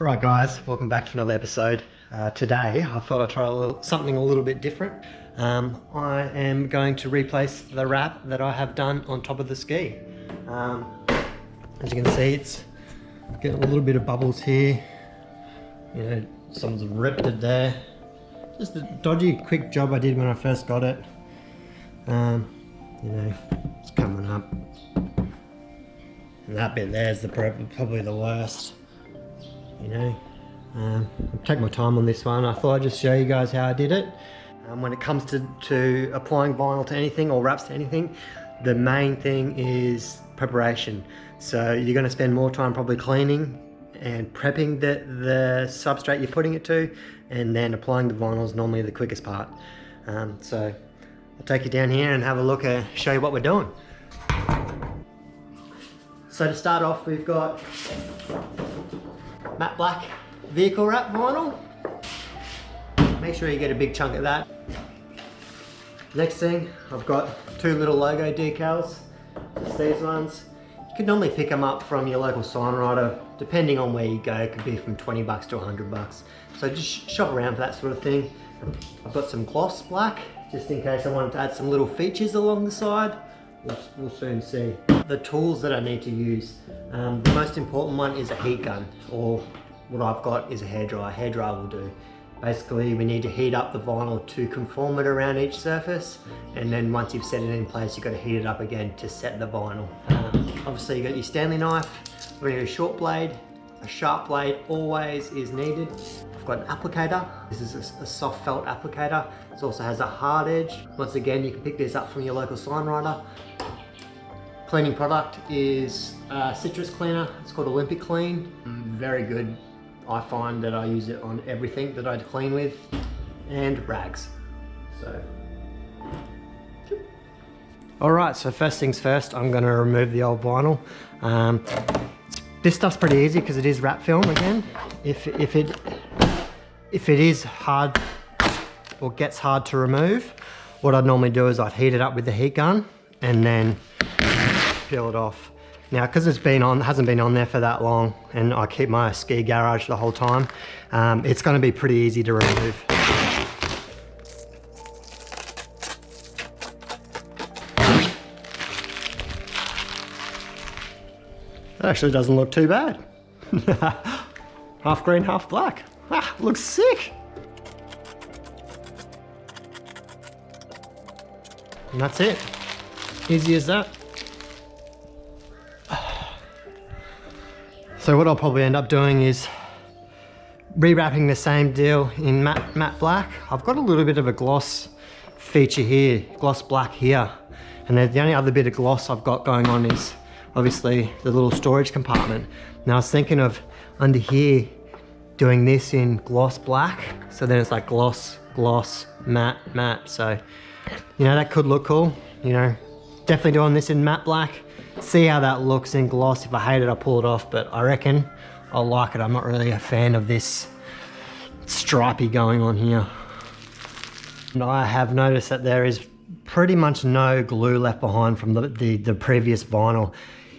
Right guys, welcome back to another episode. Today I thought I'd try something a little bit different. I am going to replace the wrap that I have done on top of the ski. As you can see, it's getting a little bit of bubbles here. You know, someone's ripped it there. Just a dodgy quick job I did when I first got it. You know, it's coming up. And that bit there is probably the worst. You know, I'll take my time on this one. I thought I'd just show you guys how I did it. When it comes to applying vinyl to anything or wraps to anything, the main thing is preparation. So you're going to spend more time probably cleaning and prepping the substrate you're putting it to, and then applying the vinyl is normally the quickest part. So I'll take you down here and have a look and show you what we're doing. So to start off, we've got matte black vehicle wrap vinyl. Make sure you get a big chunk of that. Next thing, I've got two little logo decals. Just these ones. You can normally pick them up from your local sign writer. Depending on where you go, it could be from 20 bucks to 100 bucks. So just shop around for that sort of thing. I've got some gloss black, just in case I wanted to add some little features along the side. We'll soon see. The tools that I need to use. The most important one is a heat gun, or what I've got is a hairdryer. Hairdryer will do. Basically, we need to heat up the vinyl to conform it around each surface, and then once you've set it in place, you've got to heat it up again to set the vinyl. Obviously, you've got your Stanley knife. We're going to do a short blade. A sharp blade always is needed. I've got an applicator. This is a soft felt applicator. It also has a hard edge. Once again, you can pick this up from your local sign writer. Cleaning product is citrus cleaner. It's called Olympic Clean. Very good. I find that I use it on everything that I clean with. And rags. So. Alright, so first things first, I'm going to remove the old vinyl. This stuff's pretty easy because it is wrap film again. If it is hard or gets hard to remove, what I'd normally do is I'd heat it up with the heat gun and then peel it off. Now, because hasn't been on there for that long, and I keep my ski garage the whole time, it's going to be pretty easy to remove. That actually doesn't look too bad. Half green, half black. Ah, looks sick. And that's it. Easy as that. So what I'll probably end up doing is rewrapping the same deal in matte black. I've got a little bit of a gloss feature here, gloss black here. And then the only other bit of gloss I've got going on is obviously the little storage compartment. Now I was thinking of under here doing this in gloss black. So then it's like gloss, gloss, matte, matte. So, you know, that could look cool. You know, definitely doing this in matte black. See how that looks in gloss. If I hate it, I'll pull it off, but I reckon I'll like it. I'm not really a fan of this stripey going on here. And I have noticed that there is pretty much no glue left behind from the previous vinyl.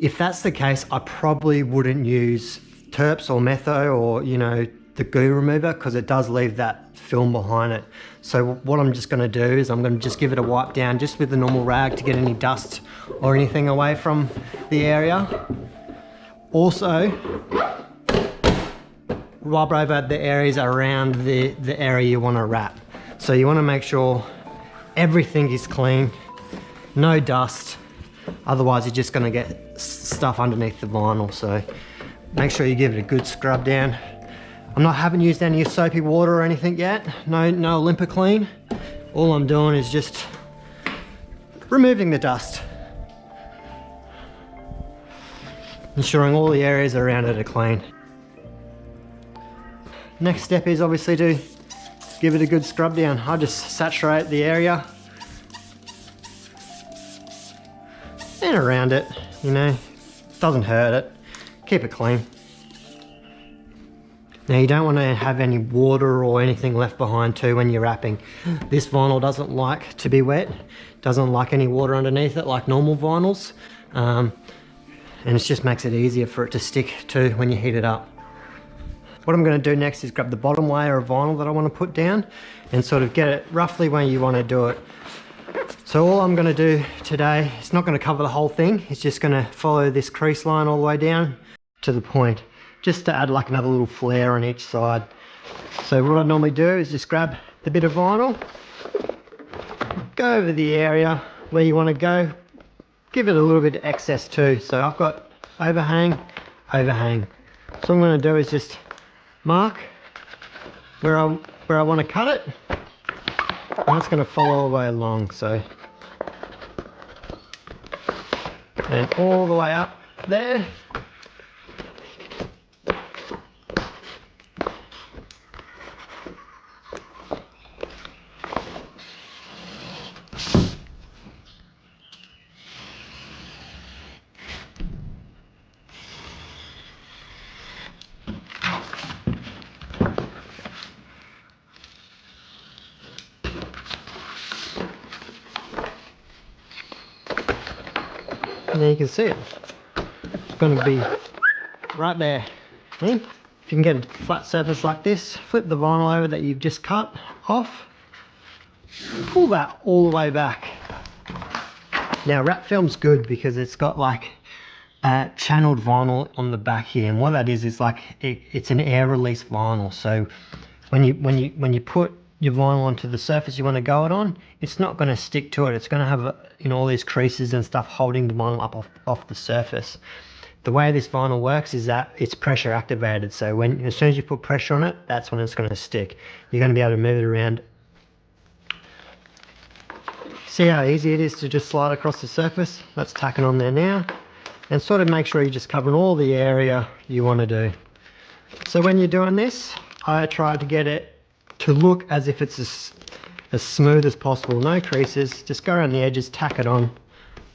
If that's the case, I probably wouldn't use Terps or Metho or, you know, the goo remover, because it does leave that film behind it. So what I'm just going to do is I'm going to just give it a wipe down just with the normal rag to get any dust or anything away from the area. Also, rub over the areas around the area you want to wrap. So you want to make sure everything is clean, no dust, otherwise you're just going to get stuff underneath the vinyl. So make sure you give it a good scrub down. Haven't used any soapy water or anything yet. No Olympic Clean. All I'm doing is just removing the dust. Ensuring all the areas around it are clean. Next step is obviously to give it a good scrub down. I just saturate the area and around it, you know, doesn't hurt it. Keep it clean. Now you don't want to have any water or anything left behind too when you're wrapping. This vinyl doesn't like to be wet, doesn't like any water underneath it like normal vinyls. And it just makes it easier for it to stick to when you heat it up. What I'm going to do next is grab the bottom layer of vinyl that I want to put down and sort of get it roughly where you want to do it. So all I'm going to do today, it's not going to cover the whole thing, it's just going to follow this crease line all the way down to the point, just to add like another little flare on each side. So what I normally do is just grab the bit of vinyl, go over the area where you want to go, give it a little bit of excess too. So I've got overhang, overhang. So what I'm going to do is just mark where I want to cut it, and it's going to follow all the way along. So, and all the way up there. And there you can see it. It's going to be right there. See? If you can get a flat surface like this, flip the vinyl over that you've just cut off, pull that all the way back. Now wrap film's good because it's got like channeled vinyl on the back here, and what that is like it's an air release vinyl. So when you put your vinyl onto the surface you want to go it on, it's not going to stick to it. It's going to have all these creases and stuff holding the vinyl up off the surface. The way this vinyl works is that it's pressure activated, so as soon as you put pressure on it, that's when it's going to stick. You're going to be able to move it around. See how easy it is to just slide across the surface? That's tacking on there now, and sort of make sure you're just covering all the area you want to do. So when you're doing this, I try to get it to look as if it's as smooth as possible. No creases, just go around the edges, tack it on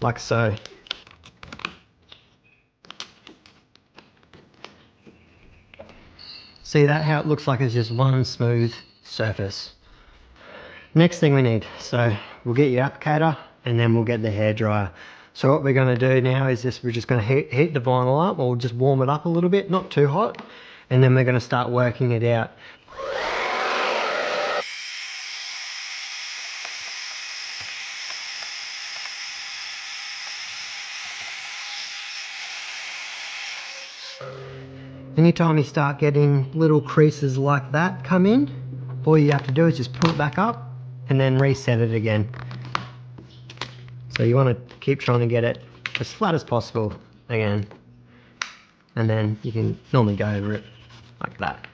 like so. See that, how it looks like it's just one smooth surface. Next thing we need, so we'll get your applicator and then we'll get the hairdryer. So what we're going to do now is we're just going to heat the vinyl up, or just warm it up a little bit, not too hot, and then we're going to start working it out. Anytime you start getting little creases like that come in, all you have to do is just pull it back up and then reset it again. So you want to keep trying to get it as flat as possible again, and then you can normally go over it like that.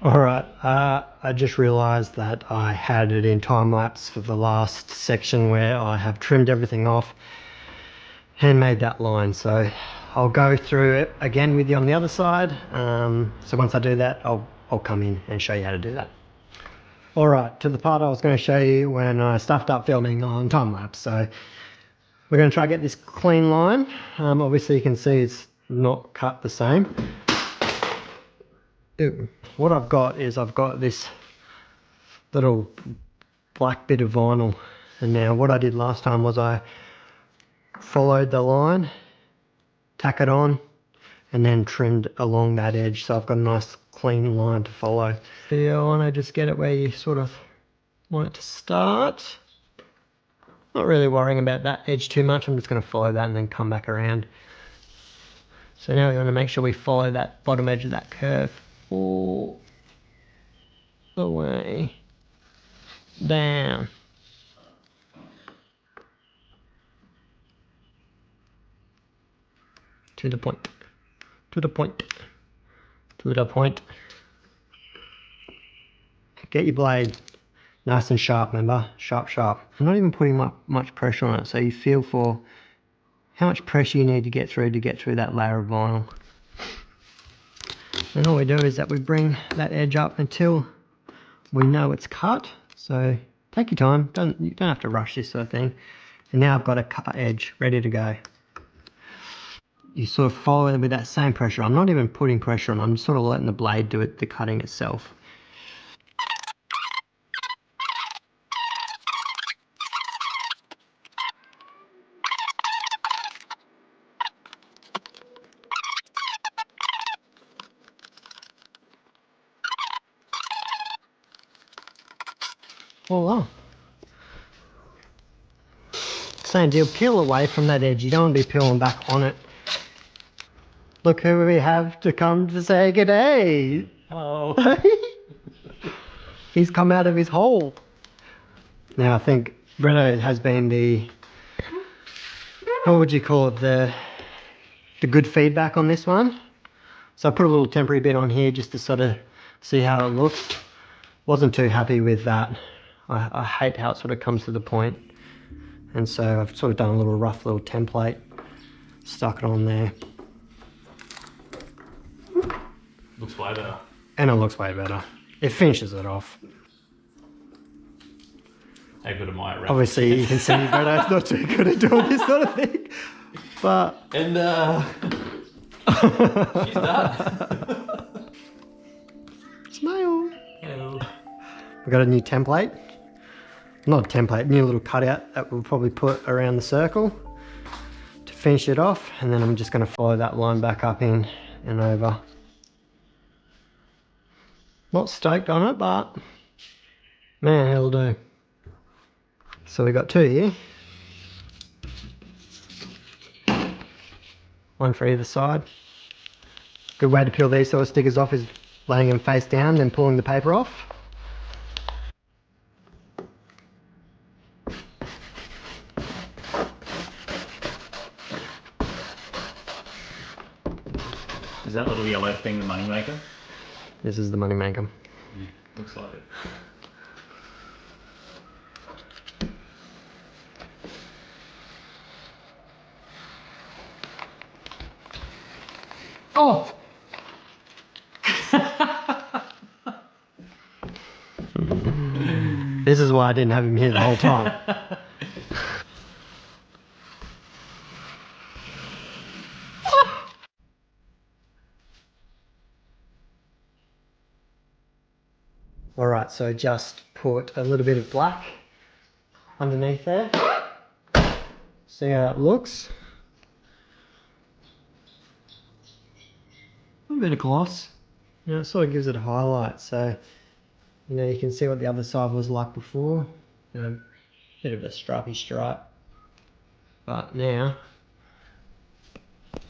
Alright, I just realised that I had it in time lapse for the last section where I have trimmed everything off and made that line, so I'll go through it again with you on the other side. So once I do that, I'll come in and show you how to do that. Alright, to the part I was going to show you when I stuffed up filming on time lapse. So we're going to try to get this clean line. Obviously you can see it's not cut the same. What I've got is I've got this little black bit of vinyl, and now what I did last time was I followed the line, tack it on, and then trimmed along that edge, so I've got a nice clean line to follow. So yeah, I want to just get it where you sort of want it to start. Not really worrying about that edge too much, I'm just going to follow that and then come back around. So now we want to make sure we follow that bottom edge of that curve all the way down. To the point, to the point, to the point. Get your blade nice and sharp, remember? Sharp, sharp. I'm not even putting much pressure on it, so you feel for how much pressure you need to get through that layer of vinyl. And all we do is that we bring that edge up until we know it's cut. So take your time, you don't have to rush this sort of thing. And now I've got a cut edge ready to go. You sort of follow it with that same pressure. I'm not even putting pressure on, I'm just sort of letting the blade do the cutting itself. all on. Same deal, peel away from that edge. You don't want to be peeling back on it. Look who we have to come to say good day. Hello. He's come out of his hole. Now I think Breno has been the, what would you call it, the good feedback on this one. So I put a little temporary bit on here just to sort of see how it looked. Wasn't too happy with that. I hate how it sort of comes to the point. And so I've sort of done a little rough little template, stuck it on there. Looks way better. And it looks way better. It finishes it off. How good am I at wrapping? Obviously you can see Breno's not too good at doing this sort of thing. But... And she's done. Smile. Hello. We've got a new template. Not a template, new little cutout that we'll probably put around the circle to finish it off. And then I'm just going to follow that line back up in and over. Not stoked on it, but man, it'll do. So we got two here. One for either side. Good way to peel these sort of stickers off is laying them face down and pulling the paper off. Is that little yellow thing the money maker? This is the money maker. Yeah, looks like it. Oh! This is why I didn't have him here the whole time. Alright, so just put a little bit of black underneath there. See how it looks. A little bit of gloss. You know, it sort of gives it a highlight, so you know you can see what the other side was like before. You know, bit of a stripy stripe. But now a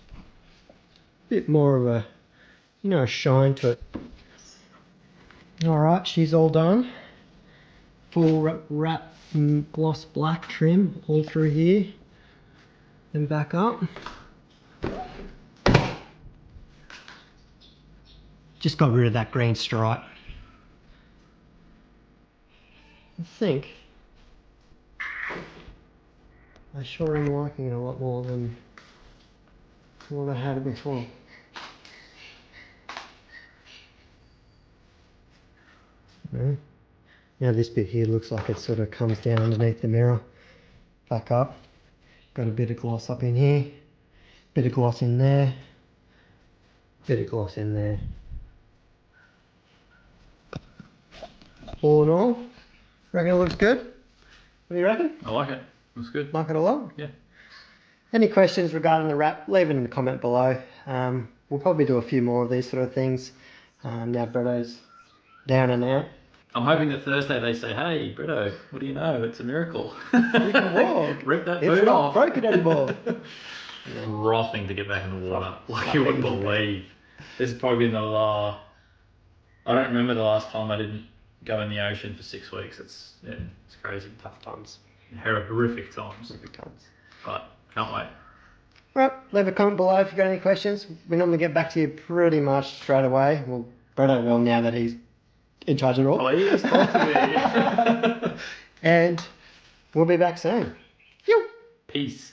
bit more of a, you know, a shine to it. Alright, she's all done. Full wrap gloss black trim all through here and back up. Just got rid of that green stripe. I think I sure am liking it a lot more than what I had before. Yeah. Now this bit here looks like it sort of comes down underneath the mirror, back up. Got a bit of gloss up in here, bit of gloss in there, bit of gloss in there. All in all, reckon it looks good? What do you reckon? I like it. Looks good. Like it a lot? Yeah. Any questions regarding the wrap, leave it in the comment below. We'll probably do a few more of these sort of things. Now Breto's down and out. I'm hoping that Thursday they say, hey, Brito, what do you know? It's a miracle. You can walk. Rip that It's boot not off. broken anymore. Frothing to get back in the water. Like you wouldn't believe. This has probably been the last... I don't remember the last time I didn't go in the ocean for 6 weeks. It's crazy. Tough times. Horrific times. Horrific times. But can't wait. Right, leave a comment below if you've got any questions. We normally get back to you pretty much straight away. Well, Breno will now that he's in charge of it all. Please talk to me. And we'll be back soon. Peace.